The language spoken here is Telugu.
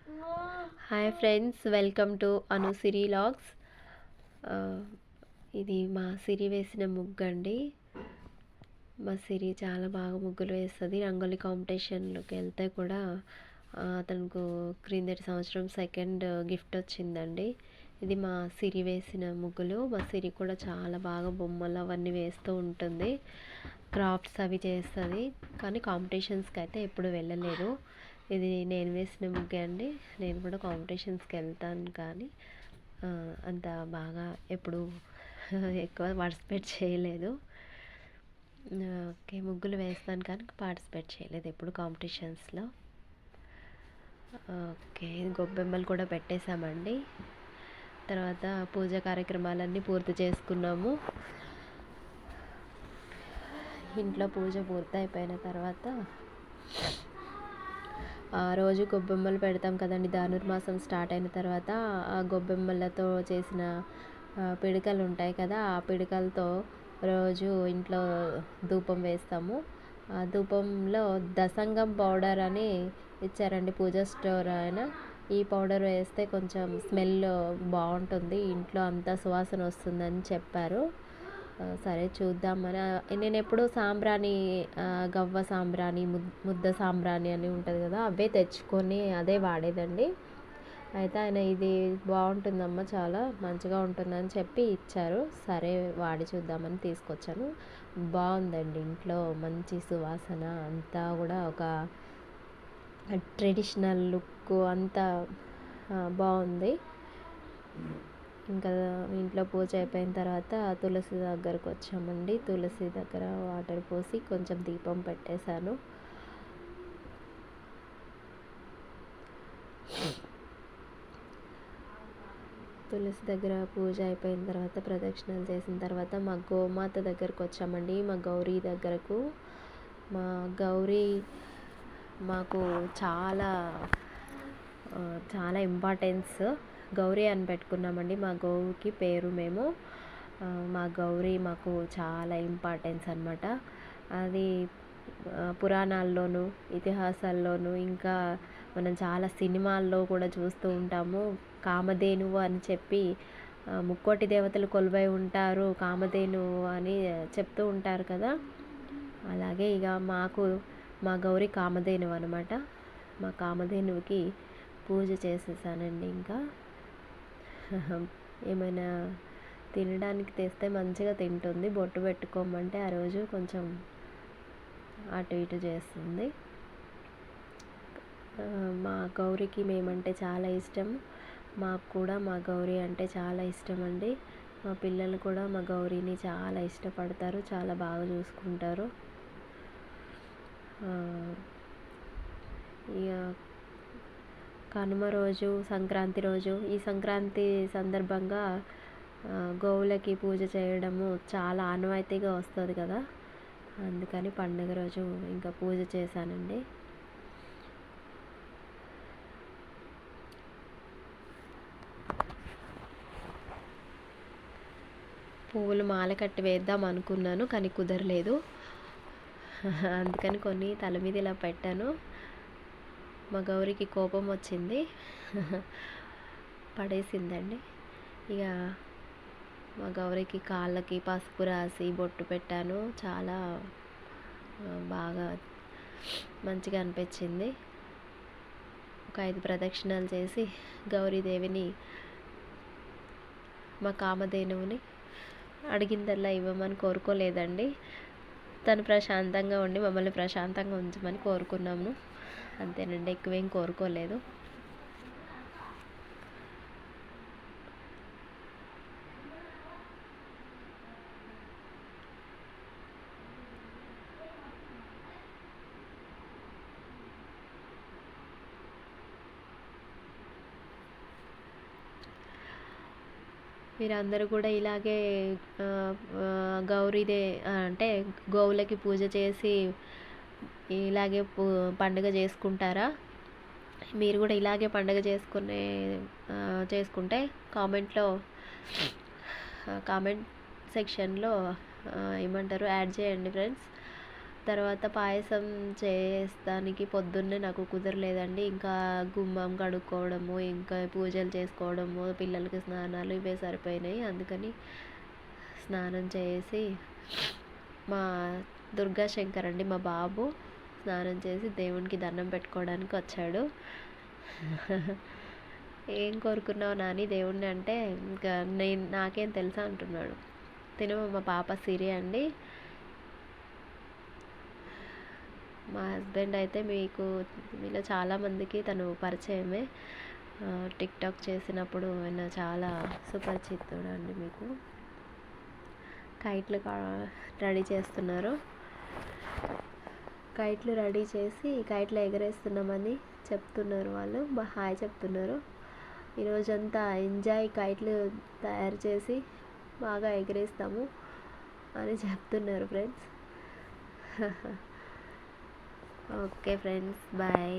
Hi friends, welcome to Anusiri logs. ఇది మా సిరి వేసిన ముగ్గు అండి. మా సిరి చాలా బాగా ముగ్గులు వేస్తుంది. రంగోలీ కాంపిటీషన్లోకి వెళ్తే కూడా తనకు క్రిందటి సంవత్సరం సెకండ్ గిఫ్ట్ వచ్చిందండి. ఇది మా సిరి వేసిన ముగ్గులు. మా సిరి కూడా చాలా బాగా బొమ్మలు అవన్నీ వేస్తూ ఉంటుంది. క్రాఫ్ట్స్ అవి చేస్తుంది, కానీ కాంపిటీషన్స్కి అయితే ఎప్పుడు వెళ్ళలేదు. ఇది నేను వేసిన ముగ్గే అండి. నేను కూడా కాంపిటీషన్స్కి వెళ్తాను, కానీ అంత బాగా ఎప్పుడు ఎక్కువ పార్టిసిపేట్ చేయలేదు. ఓకే, ముగ్గులు వేస్తాను కానీ పార్టిసిపేట్ చేయలేదు ఎప్పుడు కాంపిటీషన్స్లో. ఓకే, గొబ్బెమ్మలు కూడా పెట్టేశామండి. తర్వాత పూజ కార్యక్రమాలన్నీ పూర్తి చేసుకున్నాము. ఇంట్లో పూజ పూర్తయిపోయిన తర్వాత ఆ రోజు గొబ్బెమ్మలు పెడతాం కదండి. ధనుర్మాసం స్టార్ట్ అయిన తర్వాత ఆ గొబ్బెమ్మలతో చేసిన పిడకలు ఉంటాయి కదా, ఆ పిడకలతో రోజు ఇంట్లో ధూపం వేస్తాము. ఆ ధూపంలో దసంగం పౌడర్ అని ఇచ్చారండి పూజ స్టోర్ ఆయన. ఈ పౌడర్ వేస్తే కొంచెం స్మెల్ బాగుంటుంది, ఇంట్లో అంతా సువాసన వస్తుందని చెప్పారు. సరే చూద్దామని నేను ఎప్పుడు సాంబ్రాణి, గవ్వ సాంబ్రాణి, ముద్ద సాంబ్రాణి అని ఉంటుంది కదా, అవే తెచ్చుకొని అదే వాడేదండి. అయితే ఆయన ఇది బాగుంటుందమ్మా, చాలా మంచిగా ఉంటుందని చెప్పి ఇచ్చారు. సరే వాడి చూద్దామని తీసుకొచ్చాను. బాగుందండి, ఇంట్లో మంచి సువాసన అంతా కూడా ఒక ట్రెడిషనల్ లుక్ అంతా బాగుంది. ఇంకా ఇంట్లో పూజ అయిపోయిన తర్వాత తులసి దగ్గరకు వచ్చామండి. తులసి దగ్గర వాటర్ పోసి కొంచెం దీపం పెట్టేశాను. తులసి దగ్గర పూజ అయిపోయిన తర్వాత ప్రదక్షిణలు చేసిన తర్వాత మా గోమాత దగ్గరకు వచ్చామండి. మా గౌరీ దగ్గరకు. మా గౌరీ మాకు చాలా చాలా ఇంపార్టెన్స్. గౌరీ అని పెట్టుకున్నామండి మా గౌకి పేరు మేము. మా గౌరీ మాకు చాలా ఇంపార్టెన్స్ అనమాట. అది పురాణాల్లోనూ ఇతిహాసాల్లోనూ ఇంకా మనం చాలా సినిమాల్లో కూడా చూస్తూ ఉంటాము. కామధేనువు అని చెప్పి ముక్కోటి దేవతలు కొలువై ఉంటారు కామధేనువు అని చెప్తూ ఉంటారు కదా. అలాగే ఇక మాకు మా గౌరీ కామధేనువు అనమాట. మా కామధేనువుకి పూజ చేసేసానండి. ఇంకా ఏమైనా తినడానికి తెస్తే మంచిగా తింటుంది. బొట్టు పెట్టుకోమంటే ఆ రోజు కొంచెం అటు ఇటు చేస్తుంది. మా గౌరికి మేమంటే చాలా ఇష్టం. మాకు కూడా మా గౌరీ అంటే చాలా ఇష్టం అండి. మా పిల్లలు కూడా మా గౌరీని చాలా ఇష్టపడతారు, చాలా బాగా చూసుకుంటారు. ఇక కనుమ రోజు, సంక్రాంతి రోజు, ఈ సంక్రాంతి సందర్భంగా గోవులకి పూజ చేయడము చాలా ఆనవాయితీగా వస్తుంది కదా, అందుకని పండుగ రోజు ఇంకా పూజ చేశానండి. పువ్వులు మాల కట్టి వేద్దాం అనుకున్నాను, కానీ కుదరలేదు. అందుకని కొన్ని తల మీద ఇలా పెట్టాను. మా గౌరికి కోపం వచ్చింది, పడేసిందండి. ఇక మా గౌరికి కాళ్ళకి పసుపు రాసి బొట్టు పెట్టాను. చాలా బాగా మంచిగా అనిపించింది. ఒక 5 ప్రదక్షిణాలు చేసి గౌరీదేవిని, మా కామధేనువుని అడిగిందల్లా ఇవ్వమని కోరుకోలేదండి. తను ప్రశాంతంగా ఉండి మమ్మల్ని ప్రశాంతంగా ఉంచమని కోరుకున్నాము, అంతేనండి, ఎక్కువేం కోరుకోలేదు. మీరందరూ కూడా ఇలాగే గౌరీదే అంటే గోవులకి పూజ చేసి ఇలాగే పండుగ చేసుకుంటారా? మీరు కూడా ఇలాగే పండుగ చేసుకుంటే కామెంట్ సెక్షన్లో ఏమంటారు యాడ్ చేయండి ఫ్రెండ్స్. తర్వాత పాయసం చేస్తానికి పొద్దున్నే నాకు కుదరలేదండి. ఇంకా గుమ్మం కడుక్కోవడము, ఇంకా పూజలు చేసుకోవడము, పిల్లలకి స్నానాలు ఇవే సరిపోయినాయి. అందుకని స్నానం చేసి మా దుర్గా శంకర్ అండి మా బాబు స్నానం చేసి దేవునికి దండం పెట్టుకోవడానికి వచ్చాడు. ఏం కోరుకున్నావు నాని దేవుణ్ణి అంటే, ఇంకా నాకేం తెలుసా అంటున్నాడు. తిను మా పాప సిరి అండి. మా హస్బెండ్ అయితే మీలో చాలామందికి తను పరిచయమే. టిక్టాక్ చేసినప్పుడు ఆయన చాలా సుపరిచితుడు అండి మీకు. కైట్లు రెడీ చేస్తున్నారు. కైట్లు రెడీ చేసి కైట్లు ఎగరేస్తున్నామని చెప్తున్నారు వాళ్ళు. హాయ్ చెప్తున్నారు. ఈరోజంతా ఎంజాయ్, కైట్లు తయారు చేసి బాగా ఎగరేస్తాము అని చెప్తున్నారు ఫ్రెండ్స్. Okay friends, bye.